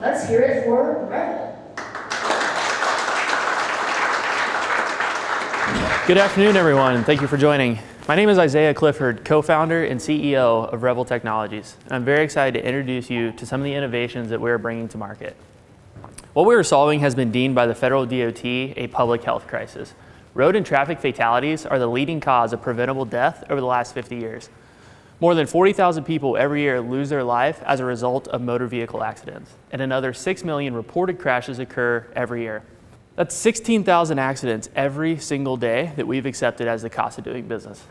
Let's hear it for Revl. Good afternoon, everyone, and thank you for joining. My name is Isaiah Clifford, co-founder and CEO of Revl Technologies, and I'm very excited to introduce you to some of the innovations that we're bringing to market. What we are solving has been deemed by the federal DOT a public health crisis. Road and traffic fatalities are the leading cause of preventable death over the last 50 years. More than 40,000 people every year lose their life as a result of motor vehicle accidents, and another 6 million reported crashes occur every year. That's 16,000 accidents every single day that we've accepted as the cost of doing business.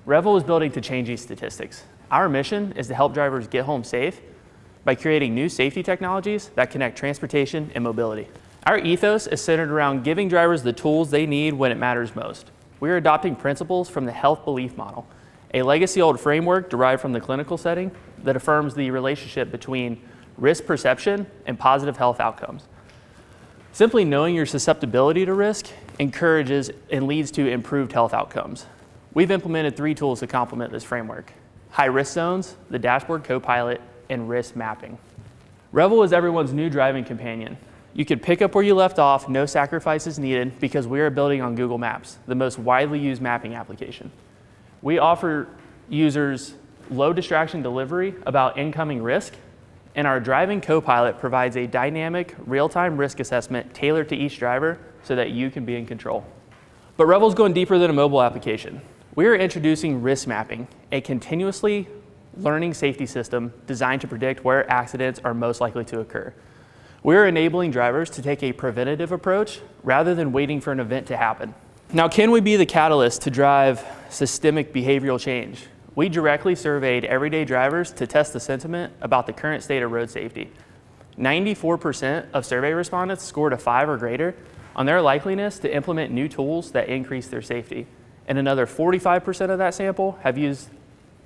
Revl is building to change these statistics. Our mission is to help drivers get home safe by creating new safety technologies that connect transportation and mobility. Our ethos is centered around giving drivers the tools they need when it matters most. We are adopting principles from the health belief model, a legacy-old framework derived from the clinical setting that affirms the relationship between risk perception and positive health outcomes. Simply knowing your susceptibility to risk encourages and leads to improved health outcomes. We've implemented 3 tools to complement this framework: high-risk zones, the dashboard copilot, and risk mapping. Revl is everyone's new driving companion. You can pick up where you left off, no sacrifices needed, because we are building on Google Maps, the most widely used mapping application. We offer users low distraction delivery about incoming risk, and our driving copilot provides a dynamic, real-time risk assessment tailored to each driver so that you can be in control. But Revl's going deeper than a mobile application. We are introducing risk mapping, a continuously learning safety system designed to predict where accidents are most likely to occur. We are enabling drivers to take a preventative approach rather than waiting for an event to happen. Now, can we be the catalyst to drive systemic behavioral change? We directly surveyed everyday drivers to test the sentiment about the current state of road safety. 94% of survey respondents scored a 5 or greater on their likeliness to implement new tools that increase their safety. And another 45% of that sample have used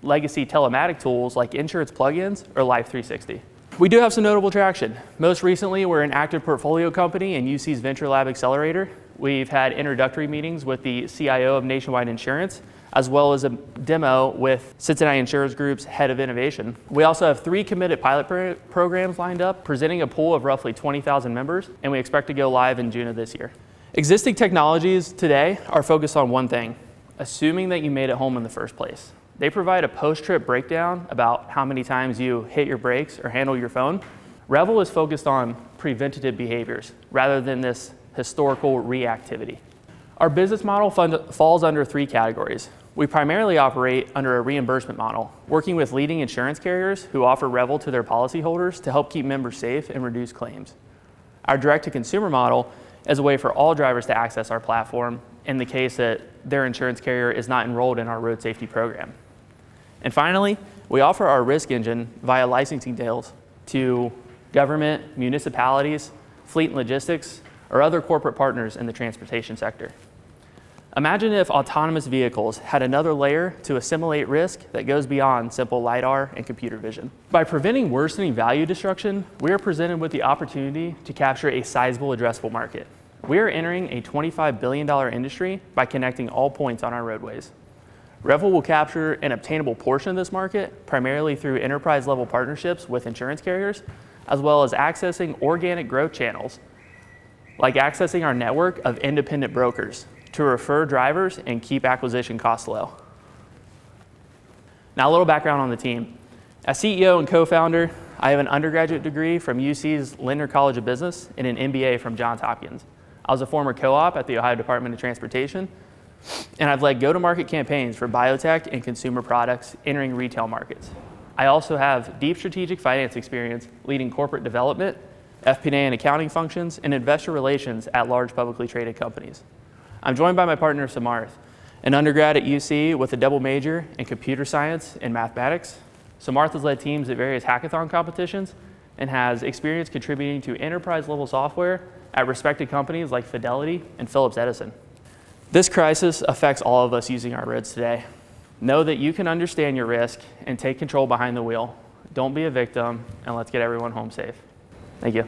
legacy telematic tools like insurance plugins or Life 360. We do have some notable traction. Most recently, we're an active portfolio company in UC's Venture Lab Accelerator. We've had introductory meetings with the CIO of Nationwide Insurance, as well as a demo with Cincinnati Insurance Group's head of innovation. We also have 3 committed pilot programs lined up, presenting a pool of roughly 20,000 members, and we expect to go live in June of this year. Existing technologies today are focused on one thing: assuming that you made it home in the first place. They provide a post-trip breakdown about how many times you hit your brakes or handle your phone. Revl is focused on preventative behaviors rather than this historical reactivity. Our business model falls under 3 categories. We primarily operate under a reimbursement model, working with leading insurance carriers who offer Revl to their policyholders to help keep members safe and reduce claims. Our direct-to-consumer model is a way for all drivers to access our platform in the case that their insurance carrier is not enrolled in our road safety program. And finally, we offer our risk engine via licensing deals to government, municipalities, fleet and logistics, or other corporate partners in the transportation sector. Imagine if autonomous vehicles had another layer to assimilate risk that goes beyond simple LiDAR and computer vision. By preventing worsening value destruction, we are presented with the opportunity to capture a sizable addressable market. We are entering a $25 billion industry by connecting all points on our roadways. Revl will capture an obtainable portion of this market, primarily through enterprise-level partnerships with insurance carriers, as well as accessing organic growth channels, like accessing our network of independent brokers to refer drivers and keep acquisition costs low. Now, a little background on the team. As CEO and co-founder, I have an undergraduate degree from UC's Lindner College of Business and an MBA from Johns Hopkins. I was a former co-op at the Ohio Department of Transportation, and I've led go-to-market campaigns for biotech and consumer products entering retail markets. I also have deep strategic finance experience leading corporate development, FP&A and accounting functions, and investor relations at large publicly traded companies. I'm joined by my partner, Samarth, an undergrad at UC with a double major in computer science and mathematics. Samarth has led teams at various hackathon competitions and has experience contributing to enterprise-level software at respected companies like Fidelity and Phillips Edison. This crisis affects all of us using our roads today. Know that you can understand your risk and take control behind the wheel. Don't be a victim, and let's get everyone home safe. Thank you.